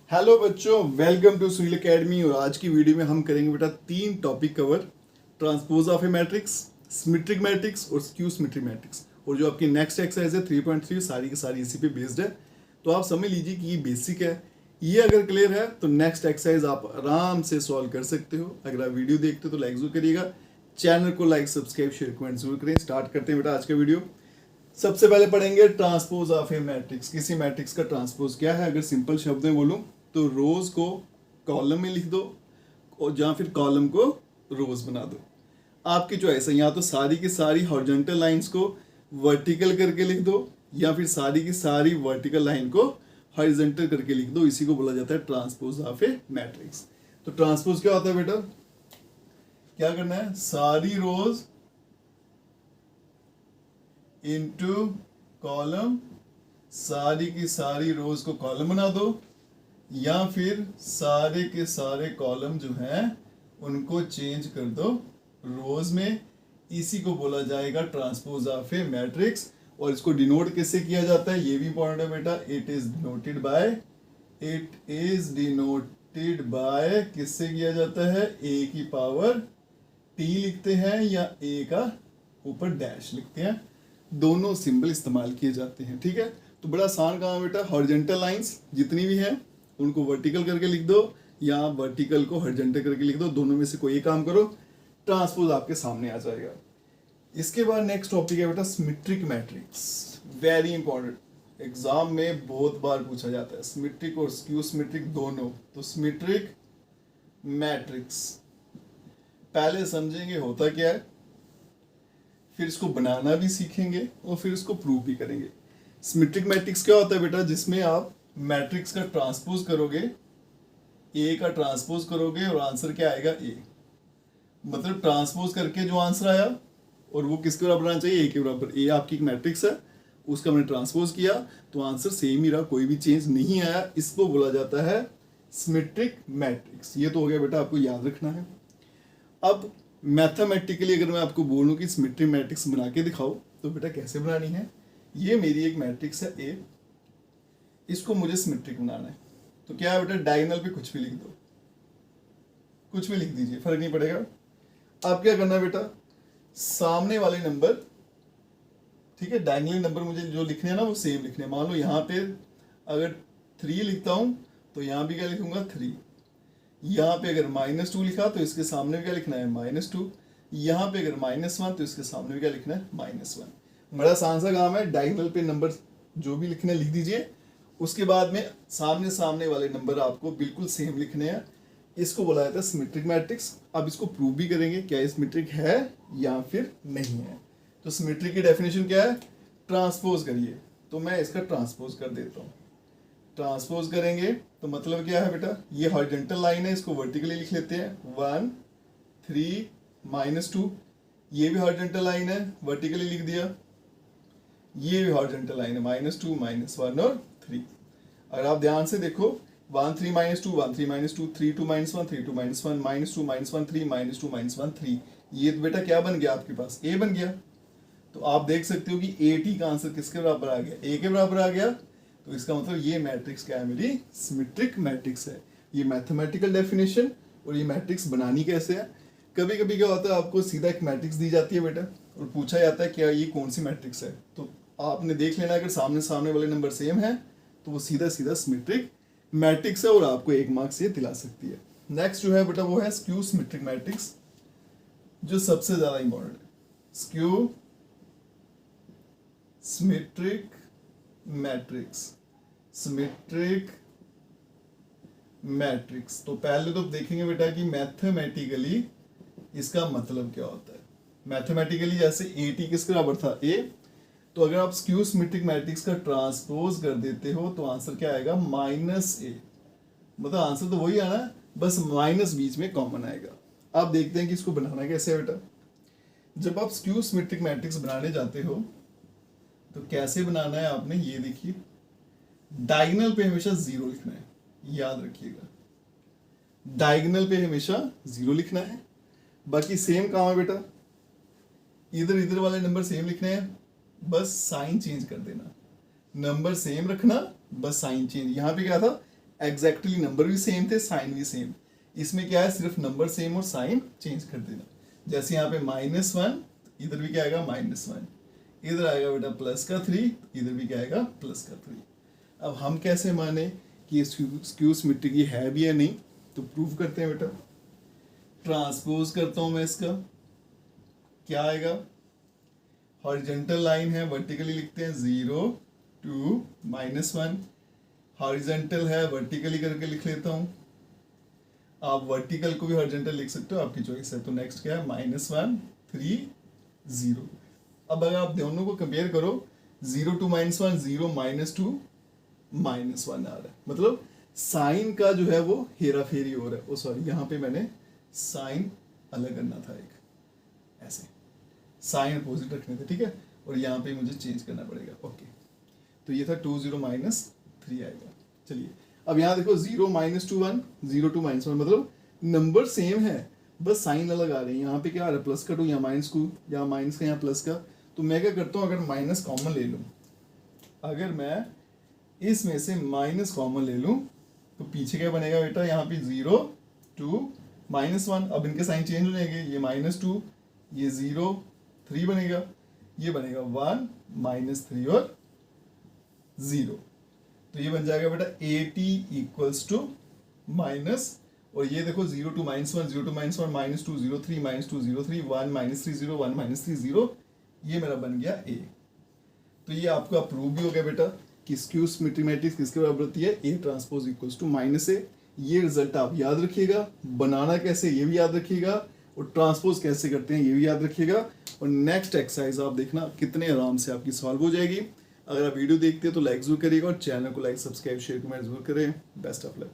Hello बच्चों, welcome to Sunil academy. और आज की वीडियो में हम करेंगे बेटा 3 topic cover. Transpose of A matrix, symmetric matrix और स्क्यू सिमेट्रिक मैट्रिक्स। और जो आपकी नेक्स्ट एक्सरसाइज है 3.3 सारी की सारी इसी पे बेस्ड है। तो आप समझ लीजिए कि ये बेसिक है। ये अगर क्लियर है तो नेक्स्ट एक्सरसाइज आप आराम से सॉल्व कर सकते हो। अगर आप वीडियो देखते हो तो लाइक जरूर करिएगा, चैनल को लाइक सब्सक्राइब शेयर कमेंट जरूर करें। स्टार्ट करते हैं बेटा आज का वीडियो। सबसे पहले पढ़ेंगे ट्रांसपोज ऑफ ए मैट्रिक्स। किसी मैट्रिक्स का ट्रांसपोज क्या है? अगर सिंपल शब्द में बोलूं तो रोज को कॉलम में लिख दो और या फिर कॉलम को रोज बना दो। आपकी चॉइस है, या तो सारी की सारी हॉरिजॉन्टल लाइंस को वर्टिकल करके लिख दो या फिर सारी की सारी वर्टिकल लाइन को हॉरिजॉन्टल करके लिख दो। इसी को बोला जाता है ट्रांसपोज ऑफ ए मैट्रिक्स। तो ट्रांसपोज क्या होता है बेटा? क्या करना है? सारी रोज इनटू कॉलम, सारी की सारी रोज को कॉलम बना दो या फिर सारे के सारे कॉलम जो हैं उनको चेंज कर दो रोज में। इसी को बोला जाएगा ट्रांसपोज ऑफ ए मैट्रिक्स। और इसको डिनोट कैसे किया जाता है ये भी इंपॉर्टेंट है बेटा। इट इज डिनोटेड बाय किससे किया जाता है? ए की पावर टी लिखते हैं या ए का ऊपर डैश लिखते हैं। दोनों सिंबल इस्तेमाल किए जाते हैं। ठीक है, तो बड़ा आसान काम है बेटा। हॉरिजॉन्टल लाइंस जितनी भी हैं उनको वर्टिकल करके लिख दो या वर्टिकल को हॉरिजॉन्टल करके लिख दो। दोनों में से कोई एक काम करो, ट्रांसपोज आपके सामने आ जाएगा। इसके बाद नेक्स्ट टॉपिक है बेटा symmetric matrix. Very important, exam में बहुत बार पूछा जाता है सिमेट्रिक और स्क्यू सिमेट्रिक दोनों। तो सिमेट्रिक मैट्रिक्स पहले समझेंगे होता क्या है, फिर इसको बनाना भी सीखेंगे और फिर इसको प्रूव भी करेंगे। सिमेट्रिक मैट्रिक्स क्या होता है बेटा? जिसमें आप मैट्रिक्स का ट्रांसपोज करोगे, ए का ट्रांसपोज करोगे और आंसर क्या आएगा? ए। मतलब ट्रांसपोज करके जो आंसर आया और वो किसके बराबर आना चाहिए? ए के बराबर। ए आपकी एक मैट्रिक्स है, उसका मैंने ट्रांसपोज किया तो आंसर सेम ही रहा, कोई भी चेंज नहीं आया। इसको बोला जाता है सिमेट्रिक मैट्रिक्स। ये तो हो गया बेटा, आपको याद रखना है। अब मैथमेटिकली अगर मैं आपको बोलूं कि सिमेट्रिक मैट्रिक्स बना के दिखाओ तो बेटा कैसे बनानी है? ये मेरी एक मैट्रिक्स है ए, इसको मुझे सिमेट्रिक बनाना है। तो क्या है बेटा? डायगोनल पे कुछ भी लिख दो, कुछ भी लिख दीजिए, फर्क नहीं पड़ेगा। अब क्या करना है बेटा? सामने वाले नंबर, ठीक है, डायगोनल नंबर मुझे जो लिखने हैं ना वो सेम लिखने हैं। मान लो यहाँ पे अगर 3 लिखता हूं तो यहाँ भी क्या लिखूंगा? 3। यहाँ पे अगर -2 लिखा तो इसके सामने भी क्या लिखना है? -2। यहाँ पे अगर -1 तो इसके सामने भी क्या लिखना है? -1। बड़ा आसान सा काम है। डायगोनल पे नंबर जो भी लिखने लिख दीजिए, उसके बाद में सामने सामने वाले नंबर आपको बिल्कुल सेम लिखने हैं। इसको बोला जाता है सिमेट्रिक मैट्रिक्स। अब इसको प्रूव भी करेंगे क्या ये सिमेट्रिक है या फिर नहीं है। तो सिमेट्रिक की डेफिनेशन क्या है? ट्रांसपोज करिए। तो मैं इसका ट्रांसपोज कर देता हूँ। ट्रांसपोज करेंगे तो मतलब क्या है बेटा? ये हॉरिजॉन्टल लाइन है, इसको वर्टिकली लिख लेते हैं 1 3 -2। ये भी हॉरिजॉन्टल लाइन है, वर्टिकली लिख दिया। ये भी हॉरिजॉन्टल लाइन है, -2 -1 और 3। अगर आप ध्यान से देखो 1 3 -2 1 3 -2 3 2 -1 3 2 -1 -2 -1 3 -2 -1 3। ये तो बेटा क्या बन गया आपके पास? ए बन गया। तो आप देख सकते हो कि ए टी का आंसर किसके बराबर आ गया? ए के बराबर आ गया। तो इसका मतलब ये मैट्रिक्स क्या है? मेरी सिमेट्रिक मैट्रिक्स है। ये मैथमेटिकल डेफिनेशन। और ये मैट्रिक्स बनानी कैसे है? कभी कभी क्या होता है, आपको सीधा एक मैट्रिक्स दी जाती है बेटा और पूछा जाता है क्या ये कौन सी मैट्रिक्स है। तो आपने देख लेना, अगर सामने सामने वाले नंबर सेम है तो वो सीधा सीधा सिमेट्रिक मैट्रिक्स है और आपको 1 मार्क्स ये दिला सकती है। नेक्स्ट जो है बेटा वो है स्क्यू सिमेट्रिक मैट्रिक्स, जो सबसे ज्यादा इंपॉर्टेंट है। Skew symmetric matrix, symmetric matrix. तो पहले तो देखेंगे बेटा कि मैथमेटिकली इसका मतलब क्या होता है। मैथमेटिकली जैसे ए टी किसके बराबर था? ए। तो अगर आप स्क्यू सिमेट्रिक मैट्रिक्स का ट्रांसपोज कर देते हो तो आंसर क्या आएगा? -a। मतलब आंसर तो वही आना, बस माइनस बीच में कॉमन आएगा। आप देखते हैं कि इसको बनाना कैसे है बेटा। जब आप स्क्यू सिमेट्रिक मैट्रिक्स बनाने जाते हो तो कैसे बनाना है आपने ये देखिए। डायगोनल पे हमेशा 0 लिखना है, याद रखिएगा। डायगोनल पे हमेशा 0 लिखना है। बाकी सेम काम है बेटा, इधर इधर वाले नंबर सेम लिखने हैं, बस साइन चेंज कर देना। नंबर सेम रखना, बस साइन चेंज। यहाँ पे क्या था? एग्जैक्टली नंबर भी सेम थे, साइन भी सेम। इसमें क्या है, सिर्फ नंबर सेम और साइन चेंज कर देना। जैसे यहाँ पे -1, इधर भी क्या आएगा -1, इधर आएगा बेटा +3, इधर भी क्या आएगा +3। अब हम कैसे माने कि स्क्यू सिमेट्रिक है भी या नहीं, तो प्रूव करते हैं बेटा। ट्रांसपोज करता हूं मैं इसका, क्या आएगा, हॉरिजॉन्टल लाइन है, वर्टिकली लिखते हैं 0 2 -1, हॉरिजॉन्टल है वर्टिकली करके लिख लेता हूं। आप वर्टिकल को भी हॉरिजॉन्टल लिख सकते हो, आपकी चॉइस है। तो नेक्स्ट क्या है, -1 3 0। अब अगर आप दोनों को कंपेयर करो, 0 2 -1 0 -2 -1 आ रहा है, मतलब साइन का जो है वो हेरा फेरी हो रहा है। सॉरी, यहाँ पे मैंने साइन अलग करना था, एक ऐसे साइन अपोजिट रखने थे, ठीक है, और यहाँ पे मुझे चेंज करना पड़ेगा। ओके, तो ये था 2 0 -3 आएगा। चलिए अब यहाँ देखो 0 -2 1 0 2 -1, मतलब नंबर सेम है, बस साइन अलग आ रहे हैं। यहाँ पे क्या आ रहा है, प्लस का 2, यहाँ माइनस को, यहाँ माइनस का, यहाँ प्लस का। तो मैं क्या करता हूँ, अगर माइनस कॉमन ले लूँ, अगर मैं इसमें से माइनस कॉमन ले लूँ, तो पीछे क्या बनेगा बेटा, यहाँ पे 0 2 -1। अब इनके साइन चेंज हो जाएंगे, ये -2, ये 0 3 बनेगा, ये बनेगा 1 -3 और 0। तो ये बन जाएगा बेटा 80 = माइनस, और ये देखो 0 2 -1 0 2 -1 -2 0 3 -2 0 3 1 -3 0 1 -3 0, ये मेरा बन गया A। तो ये आपका प्रूव भी हो गया बेटा कि स्क्यू सिमेट्रिक मैट्रिक्स किसके बराबर होती है, A ट्रांसपोज = -A। ये रिजल्ट आप याद रखिएगा, बनाना कैसे ये भी याद रखिएगा, और ट्रांसपोज कैसे करते हैं ये भी याद रखिएगा। और नेक्स्ट एक्सरसाइज आप देखना कितने आराम से आपकी सॉल्व हो जाएगी। अगर आप वीडियो देखते हैं तो लाइक जरूर करिएगा, और चैनल को लाइक सब्सक्राइब शेयर कमेंट जरूर करें। Best of luck.